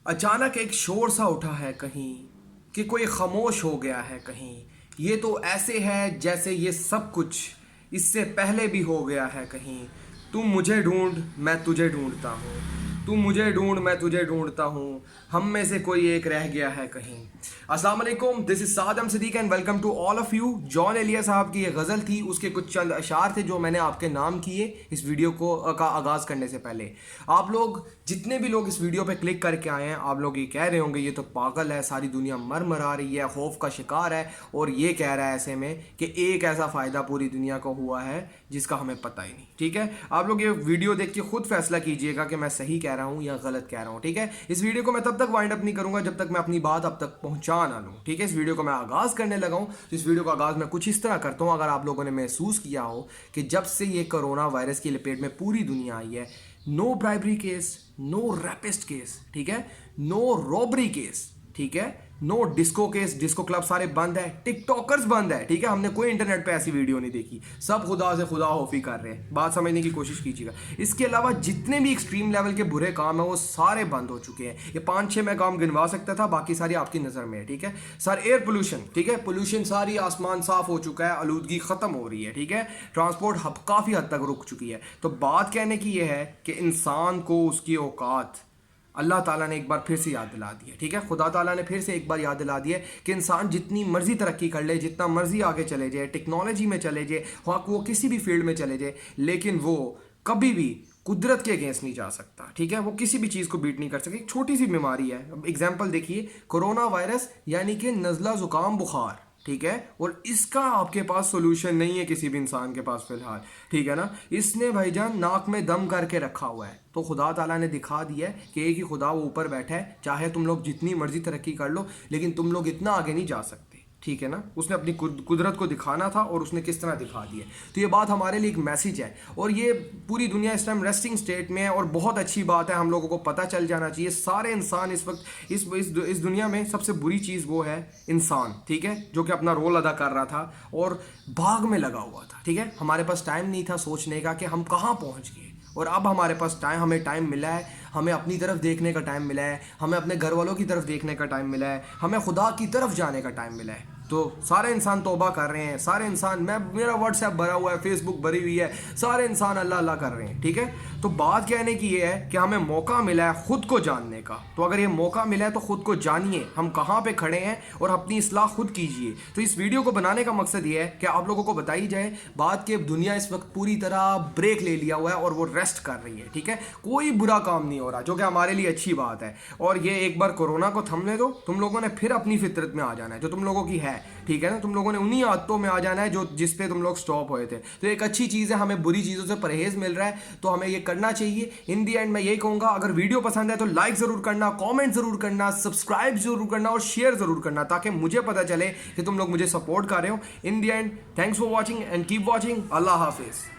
अचानक एक शोर सा उठा है कहीं कि कोई खामोश हो गया है कहीं। ये तो ऐसे है जैसे ये सब कुछ इससे पहले भी हो गया है कहीं। तुम मुझे ढूंढ मैं तुझे ढूंढता हूँ, तुम मुझे ढूंढ मैं तुझे ढूंढता हूँ, हम में से कोई एक रह गया है कहीं। अस्सलाम वालेकुम, this is Saddam Siddique and welcome to all of you. Jaun Elia साहब की ये गज़ल थी, उसके कुछ चंद अशार थे जो मैंने आपके नाम किए इस वीडियो को का आगाज़ करने से पहले। आप लोग जितने भी लोग इस वीडियो पे क्लिक करके आए हैं, आप लोग ये कह रहे होंगे ये तो पागल है, सारी दुनिया मर मरा रही है, खौफ का शिकार है, और ये कह रहा है ऐसे में कि एक ऐसा फ़ायदा पूरी दुनिया को हुआ है जिसका हमें पता ही नहीं। ठीक है, आप लोग ये वीडियो देख के खुद फैसला कीजिएगा कि मैं सही कह रहा हूँ या गलत कह रहा हूँ। ठीक है, इस वीडियो को मैं तब तक वाइंड अप नहीं करूँगा जब तक मैं अपनी बात अब तक पहुँचा ना लूँ। ठीक है, इस वीडियो को मैं आगाज़ करने लगा हूँ तो इस वीडियो का आगाज़ मैं कुछ इस तरह करता हूँ। अगर आप लोगों ने महसूस किया हो कि जब से ये कोरोना वायरस की लपेट में पूरी दुनिया आई है, no bribery case, no rapist case, ठीक है, नो रॉबरी केस, ठीक है, no disco case, disco club सारे बंद है, टिकटॉकर्स बंद है। ठीक है, हमने कोई इंटरनेट पे ऐसी वीडियो नहीं देखी, सब खुदा से खुदा होफी कर रहे हैं। बात समझने की कोशिश कीजिएगा। इसके अलावा जितने भी एक्सट्रीम लेवल के बुरे काम हैं वो सारे बंद हो चुके हैं। ये 5-6 मैं काम गिनवा सकता था, बाकी सारी आपकी नज़र में है। ठीक है सर, एयर पोल्यूशन, ठीक है, पोल्यूशन सारी, आसमान साफ हो चुका है, आलूदगी ख़त्म हो रही है। ठीक है, ट्रांसपोर्ट हब काफ़ी हद तक रुक चुकी है। तो बात कहने की ये है कि इंसान को उसकी औकात अल्लाह ताला ने एक बार फिर से याद दिला दी है। ठीक है, खुदा ताला ने फिर से एक बार याद दिला दी है कि इंसान जितनी मर्जी तरक्की कर ले, जितना मर्जी आगे चले जाए, टेक्नोलॉजी में चले जाए, वो किसी भी फील्ड में चले जाए, लेकिन वो कभी भी कुदरत के अगेंस्ट नहीं जा सकता। ठीक है, वो किसी भी चीज़ को बीट नहीं कर सकती। एक छोटी सी बीमारी है, अब एग्जाम्पल देखिए, कोरोना वायरस यानी कि नज़ला ज़ुकाम बुखार। ठीक है, और इसका आपके पास सोल्यूशन नहीं है किसी भी इंसान के पास फिलहाल। ठीक है ना, इसने भाईजान नाक में दम करके रखा हुआ है। तो खुदा ताला ने दिखा दिया है कि एक ही खुदा वो ऊपर बैठा है, चाहे तुम लोग जितनी मर्जी तरक्की कर लो लेकिन तुम लोग इतना आगे नहीं जा सकते। ठीक है ना, उसने अपनी कुदरत को दिखाना था और उसने किस तरह दिखा दिया। तो ये बात हमारे लिए एक मैसेज है, और ये पूरी दुनिया इस टाइम रेस्टिंग स्टेट में है, और बहुत अच्छी बात है, हम लोगों को पता चल जाना चाहिए। सारे इंसान इस वक्त इस दुनिया में सबसे बुरी चीज़ वो है इंसान। ठीक है, जो कि अपना रोल अदा कर रहा था और भाग में लगा हुआ था। ठीक है, हमारे पास टाइम नहीं था सोचने का कि हम कहाँ पहुँच गए, और अब हमारे पास हमें टाइम मिला है, हमें अपनी तरफ देखने का टाइम मिला है, हमें अपने घर वालों की तरफ देखने का टाइम मिला है, हमें खुदा की तरफ जाने का टाइम मिला है। तो सारे इंसान तौबा कर रहे हैं, सारे इंसान, मेरा व्हाट्सएप भरा हुआ है, फेसबुक भरी हुई है, सारे इंसान अल्लाह अल्लाह कर रहे हैं। ठीक है, तो बात कहने की ये है कि हमें मौका मिला है खुद को जानने का। तो अगर ये मौका मिला है तो खुद को जानिए, हम कहाँ पे खड़े हैं, और अपनी इस्लाह खुद कीजिए। तो इस वीडियो को बनाने का मकसद ये है कि आप लोगों को बताई जाए बात कि दुनिया इस वक्त पूरी तरह ब्रेक ले लिया हुआ है और वो रेस्ट कर रही है। ठीक है, कोई बुरा काम नहीं हो रहा, जो कि हमारे लिए अच्छी बात है। और ये एक बार कोरोना को थमने दो, तुम लोगों ने फिर अपनी फितरत में आ जाना है जो तुम लोगों की है। ठीक है ना, तुम लोगों ने उन्हीं आदतों में आ जाना है जो जिस पे तुम लोग स्टॉप हुए थे। तो एक अच्छी चीज़ है, हमें बुरी चीज़ों से परहेज मिल रहा है, तो हमें ये करना चाहिए। इन दी एंड मैं यही कहूँगा, अगर वीडियो पसंद है तो लाइक ज़रूर करना, कमेंट ज़रूर करना, सब्सक्राइब ज़रूर करना और शेयर ज़रूर करना, ताकि मुझे पता चले कि तुम लोग मुझे सपोर्ट कर रहे हो। In the end, thanks for watching and keep watching. अल्लाह हाफिज़।